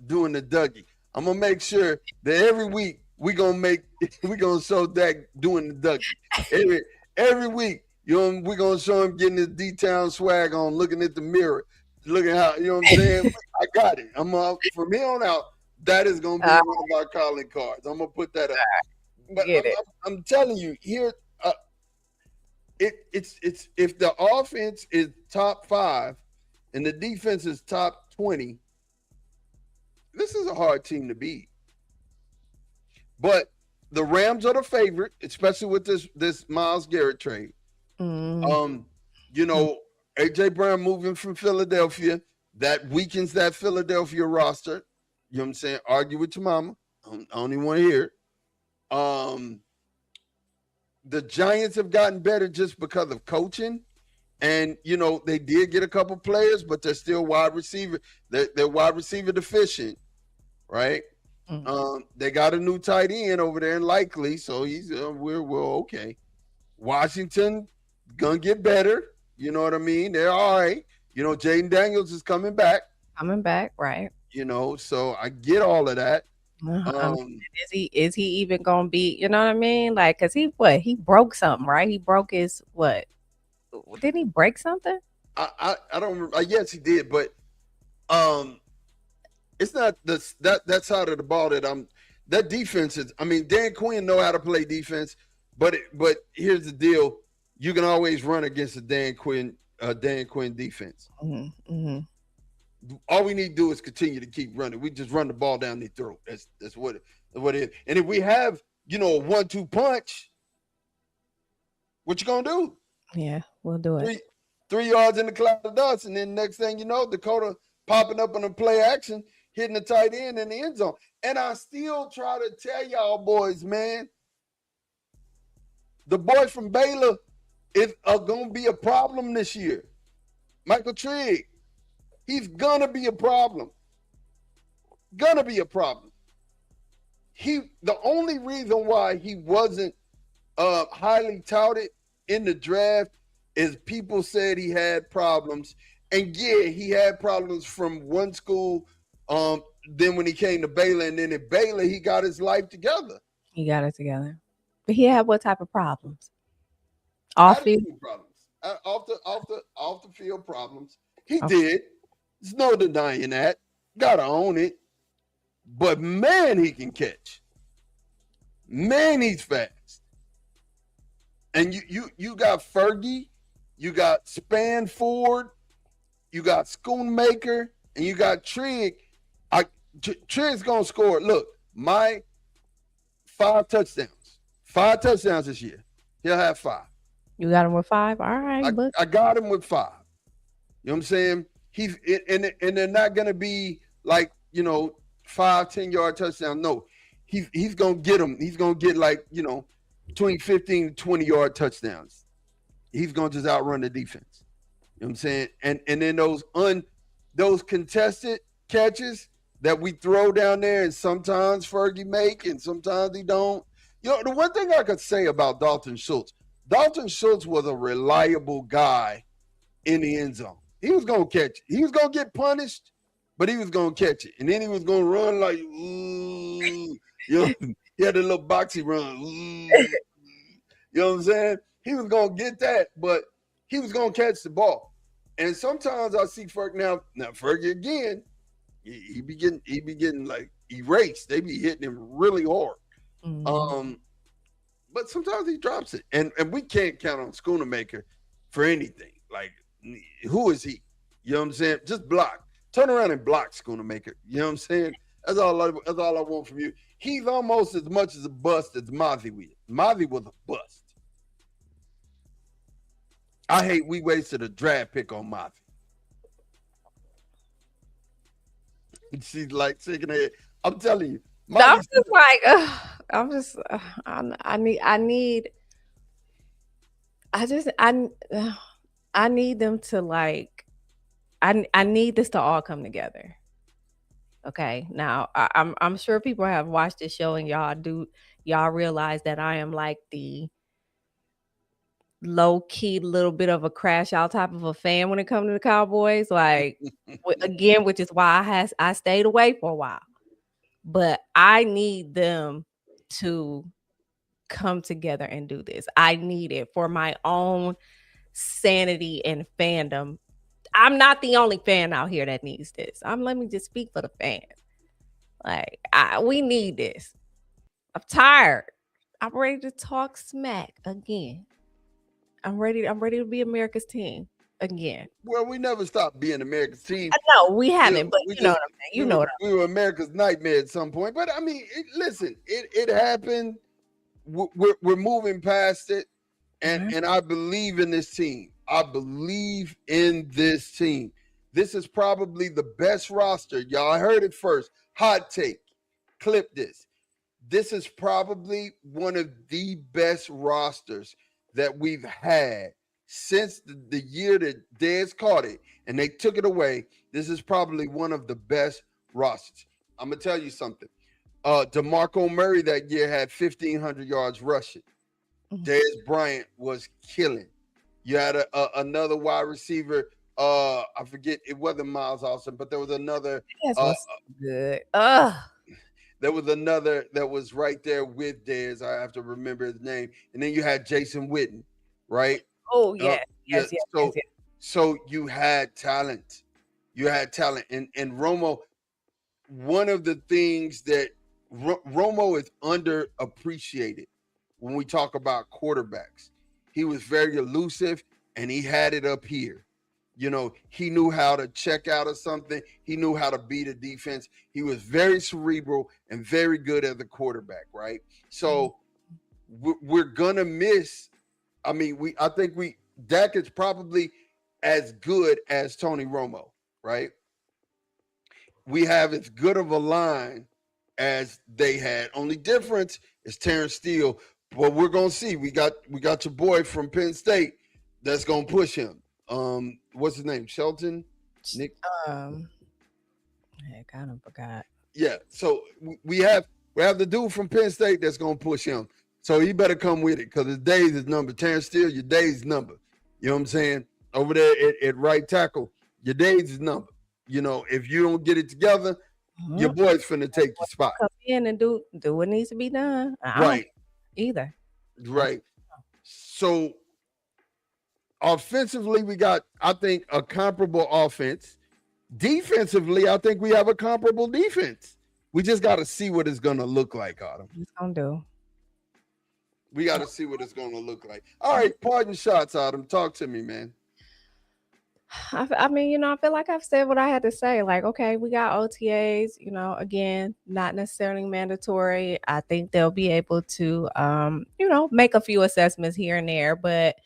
doing the Dougie. I'm gonna make sure that every week we gonna show Dak doing the Dougie. Every week, we're gonna show him getting his D-Town swag on, looking at the mirror, looking how what I'm saying. I got it. From here on out, that is gonna be one of our calling cards. I'm gonna put that up. But I'm telling you here. It's if the offense is top 5 and the defense is top 20, this is a hard team to beat. But the Rams are the favorite, especially with this Myles Garrett trade. AJ Brown moving from Philadelphia, that weakens that Philadelphia roster. You know what I'm saying? Argue with your mama. I don't even want to hear it. The Giants have gotten better just because of coaching. And, they did get a couple players, but they're still wide receiver. They're wide receiver deficient, right? They got a new tight end over there, and likely, so he's we're okay. Washington gonna get better. You know what I mean? They're all right. Jaden Daniels is coming back. Coming back, right? So I get all of that. Is he even gonna be? You know what I mean? Like, cause he broke something, right? He broke his what? Didn't he break something? I don't remember. Yes, he did, but it's not that side of the ball that defense is. I mean, Dan Quinn know how to play defense, but here's the deal: you can always run against a Dan Quinn defense. Mm-hmm. All we need to do is continue to keep running. We just run the ball down their throat. That's what it is. And if we have a 1-2 punch, what you gonna do? Yeah, we'll do it. 3 yards in the cloud of dust, and then next thing you know, Dakota popping up on a play action, hitting the tight end in the end zone. And I still try to tell y'all boys, man, the boys from Baylor are going to be a problem this year. Michael Trigg, he's going to be a problem. Going to be a problem. The only reason why he wasn't highly touted in the draft is people said he had problems. And yeah, he had problems from one school. Then when he came to Baylor, and then at Baylor, he got his life together. He got it together. But he had what type of problems? Off field problems. Off the field problems. He did. There's no denying that. Gotta own it. But man, he can catch. Man, he's fast. And you got Fergie, you got Spanford, you got Schoonmaker, and you got Trigg. Trigg's gonna score. Look, my 5 touchdowns. 5 touchdowns this year. He'll have 5. You got him with 5? All right. I got him with 5. You know what I'm saying? He's and they're not gonna be like 5-10-yard touchdowns. No, he's gonna get them. He's gonna get between 15 and 20-yard touchdowns. He's gonna just outrun the defense. You know what I'm saying? And then those contested catches that we throw down there, and sometimes Fergie make, and sometimes he don't. The one thing I could say about Dalton Schultz was a reliable guy in the end zone. He was going to catch it. He was going to get punished, but he was going to catch it. And then he was going to run like, ooh. He had a little boxy run. Ooh. You know what I'm saying? He was going to get that, but he was going to catch the ball. And sometimes I see Fergie now Fergie again, he be getting like erased. They be hitting him really hard. Mm-hmm. But sometimes he drops it. And we can't count on Schoonmaker for anything. Like, who is he? You know what I'm saying? Just block. Turn around and block Schoonmaker. You know what I'm saying? That's all I want from you. He's almost as much as a bust as Mozzie was. Mozzie was a bust. I hate we wasted a draft pick on Mozzie. She's like shaking her head. I'm telling you. I'm just like, I need them to like, I need this to all come together. Okay. Now I'm sure people have watched this show and y'all realize that I am like the low key little bit of a crash out type of a fan when it comes to the Cowboys. Like again, which is why I stayed away for a while. But I need them to come together and do this. I need it for my own sanity and fandom. I'm not the only fan out here that needs this. Let me just speak for the fans. Like, we need this. I'm tired. I'm ready to talk smack again. I'm ready to be America's team again. Well, we never stopped being America's team. No, we haven't, but you know what I'm saying. You know what we were America's nightmare at some point. But I mean, it happened. We're moving past it, and I believe in this team. I believe in this team. This is probably the best roster. Y'all heard it first. Hot take. Clip this. This is probably one of the best rosters that we've had since the year that Dez caught it and they took it away. This is probably one of the best rosters. I'm going to tell you something. DeMarco Murray that year had 1,500 yards rushing. Dez Bryant was killing. You had another wide receiver. I forget, it wasn't Miles Austin, but there was another. Yes, was good. There was another that was right there with Dez. I have to remember his name. And then you had Jason Witten, right? Oh, yes. Yes. So you had talent. You had talent. And Romo, one of the things that Romo is underappreciated when we talk about quarterbacks. He was very elusive and he had it up here. You know, he knew how to check out of something. He knew how to beat a defense. He was very cerebral and very good as a quarterback, right? So we're gonna miss. I mean, I think Dak is probably as good as Tony Romo, right? We have as good of a line as they had. Only difference is Terrence Steele. But we're gonna see. We got your boy from Penn State that's gonna push him. What's his name? Shelton? Nick? I kind of forgot. Yeah. So we have the dude from Penn State that's gonna push him. So he better come with it because his days is number. Terrence Steele, your days number. You know what I'm saying? Over there at right tackle, your days is number. You know, if you don't get it together, your boy's finna take your spot. Come in and do what needs to be done. Right. Either. Right. So offensively, we got, I think, a comparable offense. Defensively, I think we have a comparable defense. We just got to see what it's going to look like, Autumn. It's going to do. We got to see what it's going to look like. All right, pardon shots, Autumn. Talk to me, man. I mean, you know, I feel like I've said what I had to say. Like, okay, we got OTAs, you know, again, not necessarily mandatory. I think they'll be able to, you know, make a few assessments here and there. But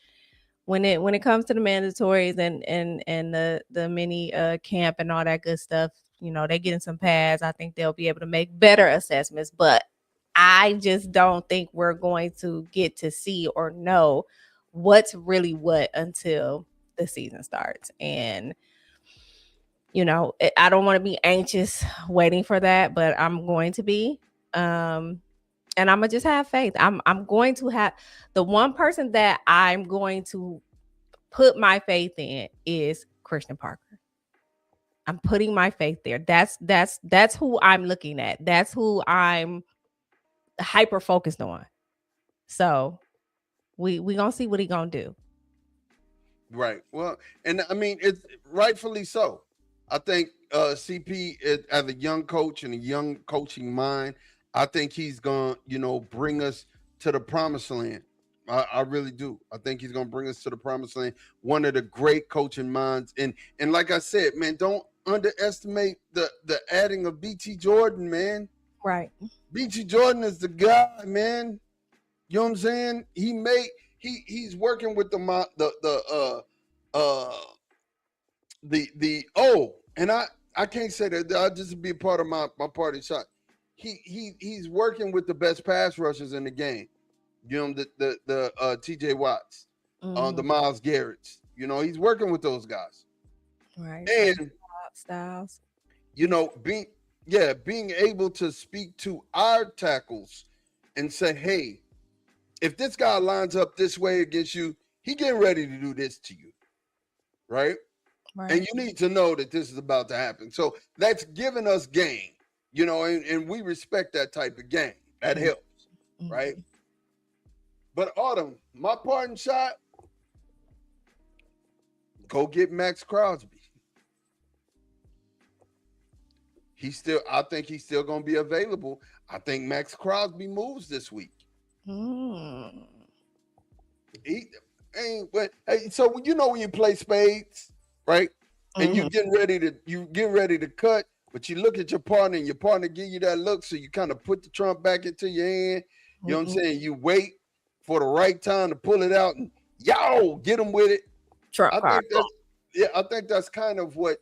when it comes to the mandatories and the mini camp and all that good stuff, you know, they're getting some pads. I think they'll be able to make better assessments. But I just don't think we're going to get to see or know what's really what until the season starts. And you know, I don't want to be anxious waiting for that, but I'm going to be and I'm gonna just have faith. I'm going to have the one person that I'm going to put my faith in is Christian Parker. I'm putting my faith there. That's who I'm looking at. That's who I'm hyper focused on. So we gonna see what he gonna do. Right. Well, and I mean, it's rightfully so. I think CP, as a young coach and a young coaching mind, I think he's going to, you know, bring us to the promised land. I really do. I think he's going to bring us to the promised land. One of the great coaching minds. And like I said, man, don't underestimate the adding of BT Jordan, man. Right. BT Jordan is the guy, man. You know what I'm saying? He's working with and I can't say that. I'll just be a part of my party shot. He's working with the best pass rushers in the game. You know, the TJ Watts, the Myles Garretts. You know, he's working with those guys. Right. And Styles. You know, being able to speak to our tackles and say, hey, if this guy lines up this way against you, he getting ready to do this to you, right? And you need to know that this is about to happen. So that's giving us game, you know, and we respect that type of game. That helps, right? But Autumn, my parting shot, go get Max Crosby. I think he's still going to be available. I think Max Crosby moves this week. So you know when you play spades, right? And you getting ready to cut, but you look at your partner and your partner give you that look, so you kind of put the trump back into your hand. You know what I'm saying? You wait for the right time to pull it out and get them with it. I think that's kind of what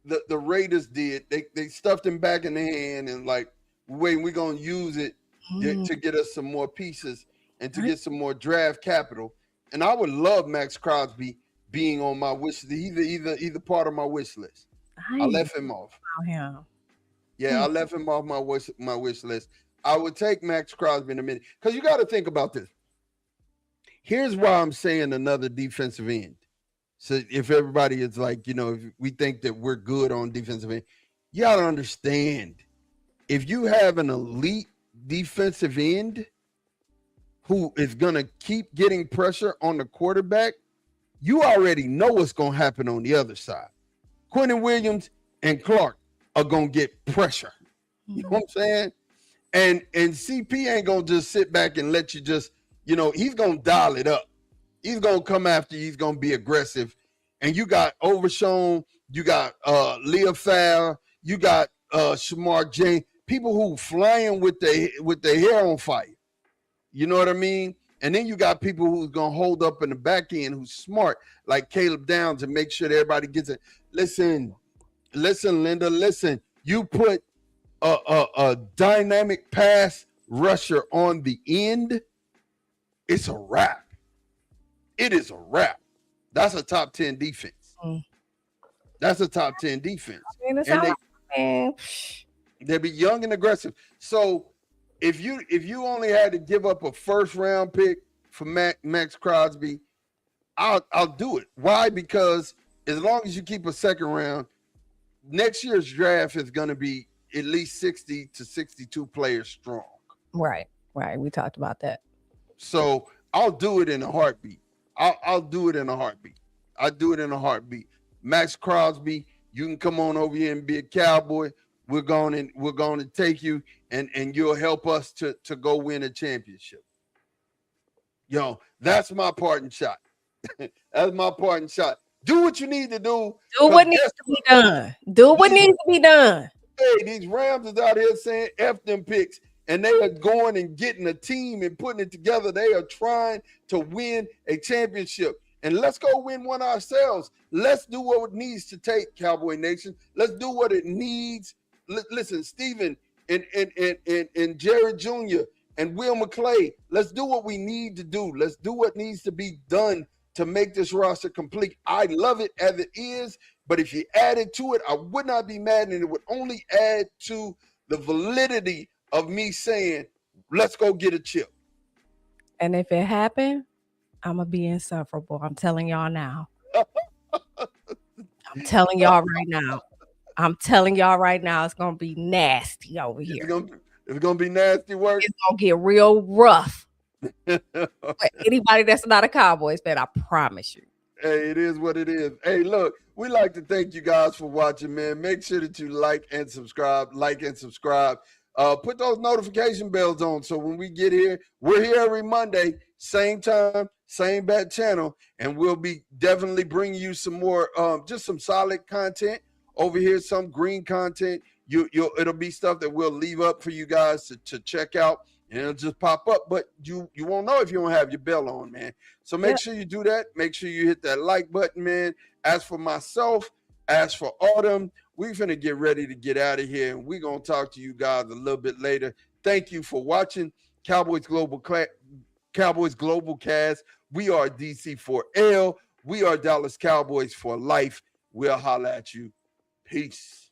the Raiders did. They stuffed him back in the hand and like, wait, we're gonna use it to get us some more pieces and to get some more draft capital. And I would love Max Crosby being on my wish list. He's either part of my wish list. I left him off. Yeah, I left him off my wish list. I would take Max Crosby in a minute because you got to think about this. Here's why I'm saying another defensive end. So if everybody is like, if we think that we're good on defensive end, you got to understand if you have an elite defensive end who is going to keep getting pressure on the quarterback, you already know what's going to happen on the other side. Quentin Williams and Clark are going to get pressure. You know what I'm saying? And CP ain't going to just sit back and let you just, he's going to dial it up. He's going to come after you. He's going to be aggressive. And you got Overshown, you got Leah Farr, you got Shamar James, people who flying with their hair on fire. You know what I mean? And then you got people who's going to hold up in the back end who's smart, like Caleb Downs, and make sure that everybody gets it. Listen, Linda, listen. You put a dynamic pass rusher on the end, it's a wrap. It is a wrap. That's a top 10 defense. That's a top 10 defense. They be young and aggressive. So if you only had to give up a first round pick for Max Crosby, I'll do it. Why? Because as long as you keep a second round, next year's draft is going to be at least 60 to 62 players strong. Right. We talked about that. So I'll do it in a heartbeat. I'll do it in a heartbeat. I'll do it in a heartbeat. Max Crosby, you can come on over here and be a Cowboy. We're going to take you and you'll help us to go win a championship. That's my parting shot. That's my parting shot. Do what you need to do. Do what needs to be done. Do what needs to be done. Hey, these Rams is out here saying F them picks, and they are going and getting a team and putting it together. They are trying to win a championship. And let's go win one ourselves. Let's do what it needs to take, Cowboy Nation. Let's do what it needs. Listen, Steven and Jared Jr. and Will McClay, let's do what we need to do. Let's do what needs to be done to make this roster complete. I love it as it is, but if you added to it, I would not be mad, and it would only add to the validity of me saying, let's go get a chip. And if it happened, I'm going to be insufferable. I'm telling y'all now. I'm telling y'all right now. It's going to be nasty over here. It's going to be nasty work. It's going to get real rough. For anybody that's not a Cowboys fan, I promise you. Hey, it is what it is. Hey, look, we like to thank you guys for watching, man. Make sure that you like and subscribe. Put those notification bells on so when we get here, we're here every Monday, same time, same bat channel, and we'll be definitely bringing you some more, just some solid content over here, some green content. It'll be stuff that we'll leave up for you guys to check out, and it'll just pop up, but you won't know if you don't have your bell on, man. So make sure you do that. Make sure you hit that like button, man. As for myself, as for Autumn, we're going to get ready to get out of here, and we're going to talk to you guys a little bit later. Thank you for watching Cowboys Global Cast. We are DC4L. We are Dallas Cowboys for life. We'll holler at you. Peace.